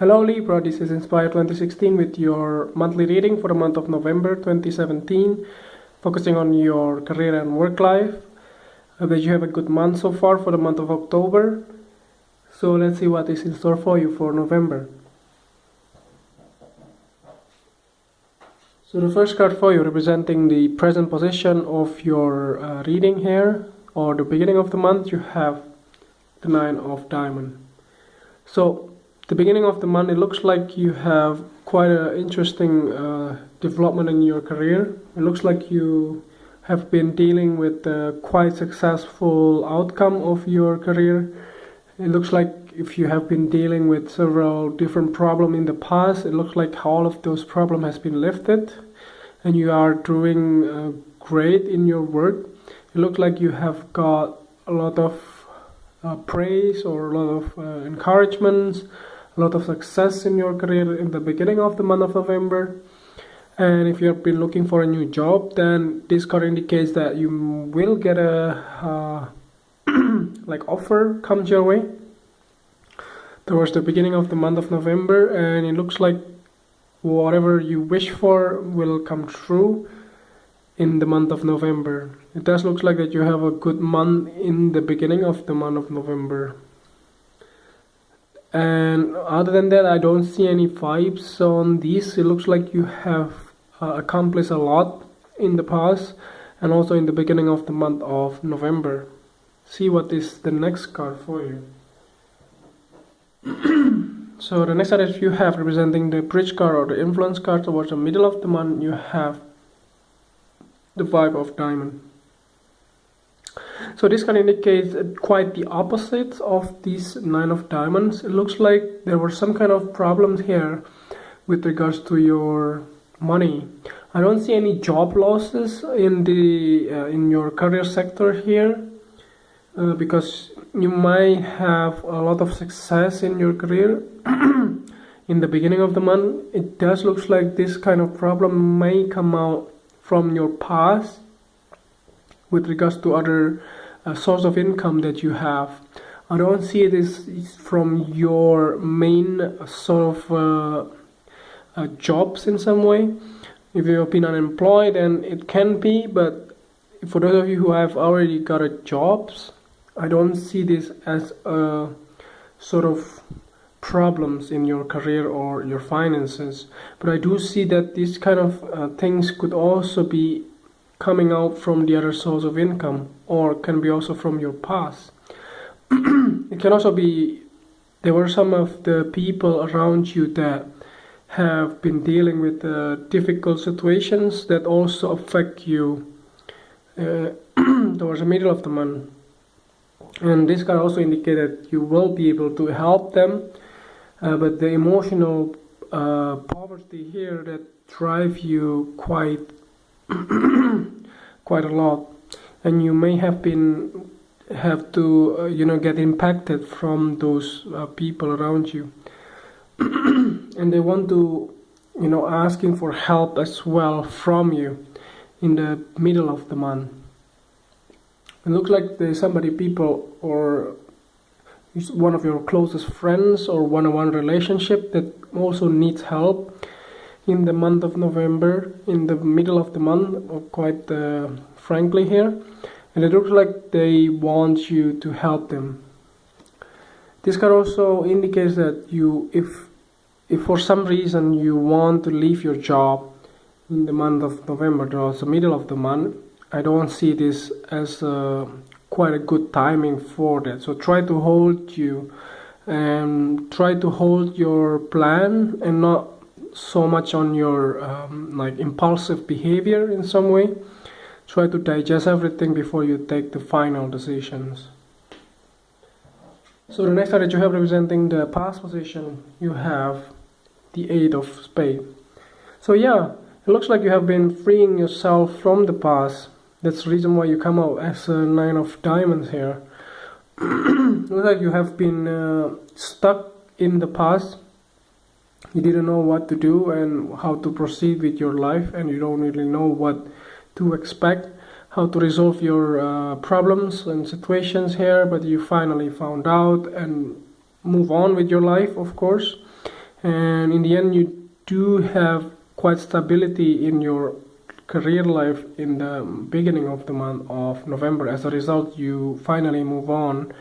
Hello Libra, this is Inspire 2016 with your monthly reading for the month of November 2017, focusing on your career and work life. I bet you have a good month so far for the month of October. So let's see what is in store for you for November. So the first card for you representing the present position of your reading here, or the beginning of the month, you have the Nine of Diamonds. So the beginning of the month, it looks like you have quite an interesting development in your career. It looks like you have been dealing with a quite successful outcome of your career. It looks like if you have been dealing with several different problems in the past, it looks like all of those problems has been lifted and you are doing great in your work. It looks like you have got a lot of praise or a lot of encouragements, a lot of success in your career in the beginning of the month of November. And if you have been looking for a new job, then this card indicates that you will get a like offer comes your way towards the beginning of the month of November, and it looks like whatever you wish for will come true in the month of November. It does look like that you have a good month in the beginning of the month of November. And other than that, I don't see any vibes on this. It looks like you have accomplished a lot in the past and also in the beginning of the month of November. See what is the next card for you. So the next card that you have representing the bridge card or the influence card towards the middle of the month, you have the Five of Diamonds. So this card indicates quite the opposite of this Nine of Diamonds. It looks like there were some kind of problems here with regards to your money. I don't see any job losses in the in your career sector here, because you might have a lot of success in your career in the beginning of the month. It does look like this kind of problem may come out from your past with regards to other source of income that you have. I don't see this from your main sort of jobs in some way. If you have been unemployed, then it can be, but for those of you who have already got a jobs, I don't see this as a sort of problems in your career or your finances. But I do see that these kind of things could also be coming out from the other source of income, or can be also from your past. It can also be there were some of the people around you that have been dealing with difficult situations that also affect you towards the middle of the month. And this can also indicate that you will be able to help them, but the emotional poverty here that drive you quite quite a lot, and you may have to get impacted from those people around you, and they want to asking for help as well from you in the middle of the month. It looks like there's people or one of your closest friends or one-on-one relationship that also needs help in the month of November, in the middle of the month, or quite frankly here. And it looks like they want you to help them. This card also indicates that if for some reason you want to leave your job in the month of November, towards the middle of the month, I don't see this as quite a good timing for that. So try to hold your plan and not so much on your like impulsive behavior in some way. Try to digest everything before you take the final decisions. So the next card that you have representing the past position, you have the Eight of Spades. So yeah, it looks like you have been freeing yourself from the past. That's the reason why you come out as a Nine of Diamonds here. Looks like you have been stuck in the past. You didn't know what to do and how to proceed with your life, and you don't really know what to expect, how to resolve your problems and situations here, but you finally found out and move on with your life, of course. and in the end you do have quite stability in your career life in the beginning of the month of November. As a result, you finally move on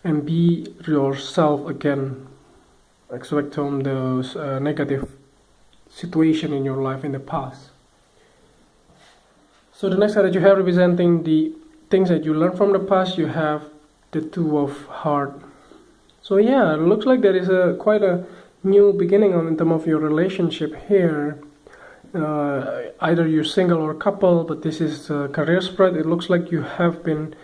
and be yourself again, except from those negative situation in your life in the past. So the next card that you have representing the things that you learned from the past, you have the Two of Hearts. So yeah, it looks like there is quite a new beginning in terms of your relationship here. Either you're single or couple, but this is a career spread. It looks like you have been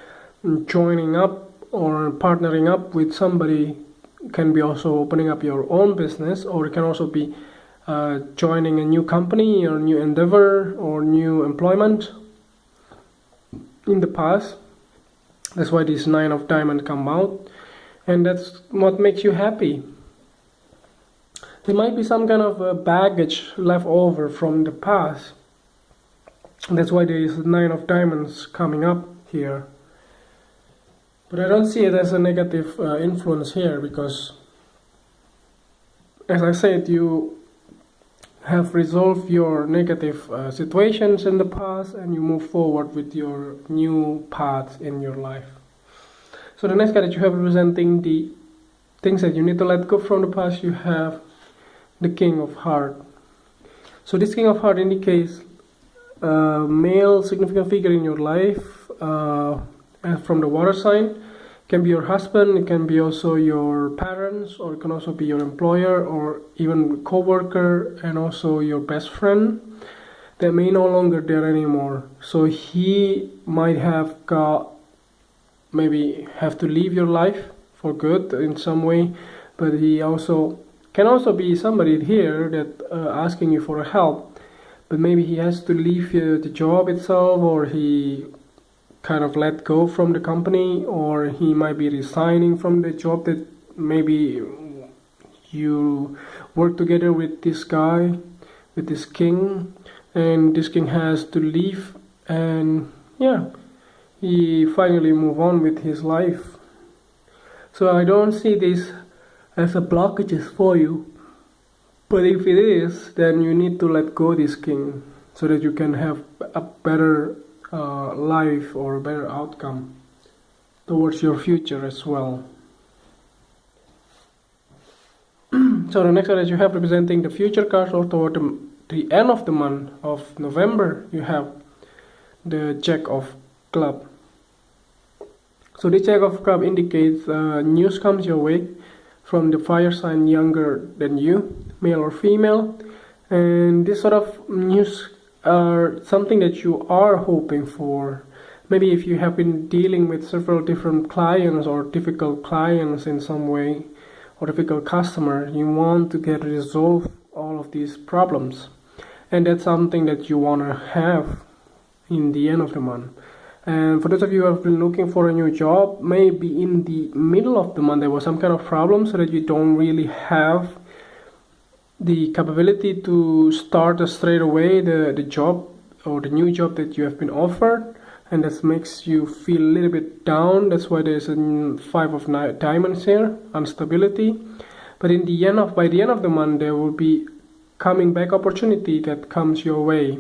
joining up or partnering up with somebody. Can be also opening up your own business, or it can also be joining a new company or new endeavor or new employment in the past. That's why this Nine of Diamonds come out, and that's what makes you happy. There might be some kind of baggage left over from the past. That's why there is Nine of Diamonds coming up here. But I don't see it as a negative influence here, because, as I said, you have resolved your negative situations in the past and you move forward with your new path in your life. So the next card that you have representing the things that you need to let go from the past, you have the King of Hearts. So this King of Hearts indicates a male significant figure in your life, from the water sign. It can be your husband, it can be also your parents, or it can also be your employer, or even co-worker, and also your best friend that may no longer there anymore. So he might have maybe have to leave your life for good in some way, but he also can also be somebody here that asking you for help, but maybe he has to leave the job itself, or he kind of let go from the company, or he might be resigning from the job that maybe you work together with this guy, with this king, and this king has to leave, and yeah, he finally move on with his life. So I don't see this as a blockages for you, but if it is, then you need to let go this king so that you can have a better life or a better outcome towards your future as well. So the next card that you have representing the future cards, or toward the end of the month of November, you have the Jack of Clubs. So the Jack of Clubs indicates news comes your way from the fire sign younger than you, male or female, and this sort of news are something that you are hoping for. Maybe if you have been dealing with several different clients or difficult clients in some way, or difficult customer, you want to get resolve all of these problems, and that's something that you want to have in the end of the month. And for those of you who have been looking for a new job, maybe in the middle of the month there was some kind of problem, so that you don't really have the capability to start straight away the job or the new job that you have been offered, and that makes you feel a little bit down. That's why there's a Five of Diamonds here, instability. But by the end of the month, there will be coming back opportunity that comes your way,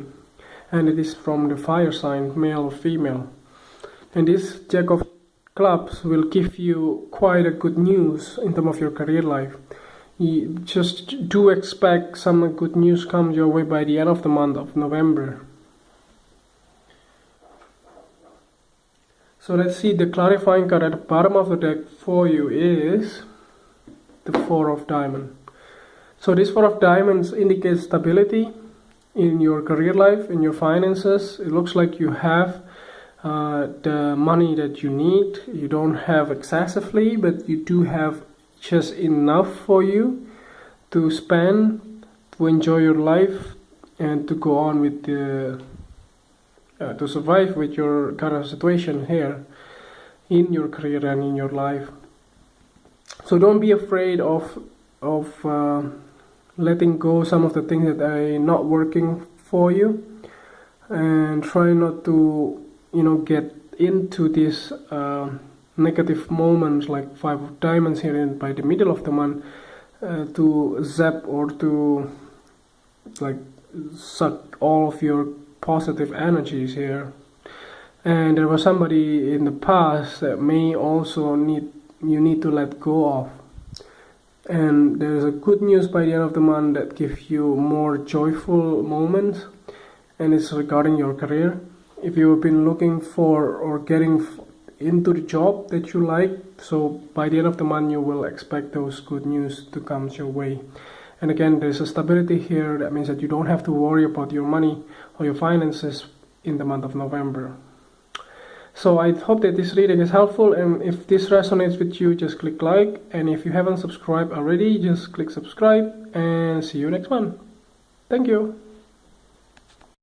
and it is from the fire sign, male or female. And this Jack of Clubs will give you quite a good news in terms of your career life. You just do expect some good news comes your way by the end of the month of November. So let's see, the clarifying card at the bottom of the deck for you is the Four of Diamonds. So this Four of Diamonds indicates stability in your career life, in your finances. It looks like you have the money that you need. You don't have excessively, but you do have just enough for you to spend, to enjoy your life, and to go on with the to survive with your current situation here in your career and in your life. So don't be afraid of letting go some of the things that are not working for you, and try not to get into these negative moments like Five of Diamonds here by the middle of the month. to zap or to like suck all of your positive energies here. And there was somebody in the past that may also need to let go of. And there is a good news by the end of the month that gives you more joyful moments, and it's regarding your career. If you've been looking for or getting into the job that you like, so by the end of the month you will expect those good news to come your way. And again, there's a stability here. That means that you don't have to worry about your money or your finances in the month of November. So I hope that this reading is helpful, and if this resonates with you, just click like, and if you haven't subscribed already, just click subscribe, and see you next month. Thank you.